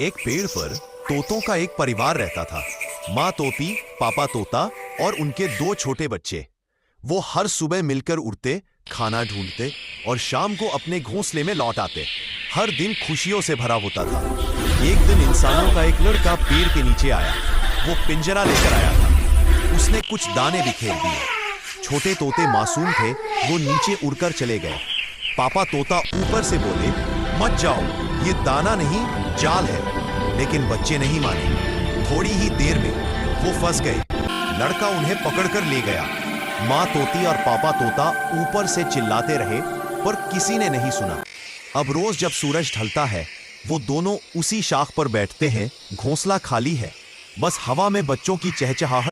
एक पेड़ पर तोतों का एक परिवार रहता था। माँ तोती, पापा तोता और उनके दो छोटे बच्चे। वो हर सुबह मिलकर उड़ते, खाना ढूंढते और शाम को अपने घोंसले में लौट आते। हर दिन खुशियों से भरा होता था। एक दिन इंसानों का एक लड़का पेड़ के नीचे आया। वो पिंजरा लेकर आया था। उसने कुछ दाने बिखेर दिए। छोटे तोते मासूम थे, वो नीचे उड़कर चले गए। पापा तोता ऊपर से बोले, मत जाओ, ये दाना नहीं जाल है। लेकिन बच्चे नहीं माने। थोड़ी ही देर में वो फंस गए। लड़का उन्हें पकड़कर ले गया। माँ तोती और पापा तोता ऊपर से चिल्लाते रहे, पर किसी ने नहीं सुना। अब रोज जब सूरज ढलता है, वो दोनों उसी शाख पर बैठते हैं। घोंसला खाली है, बस हवा में बच्चों की चहचहाहट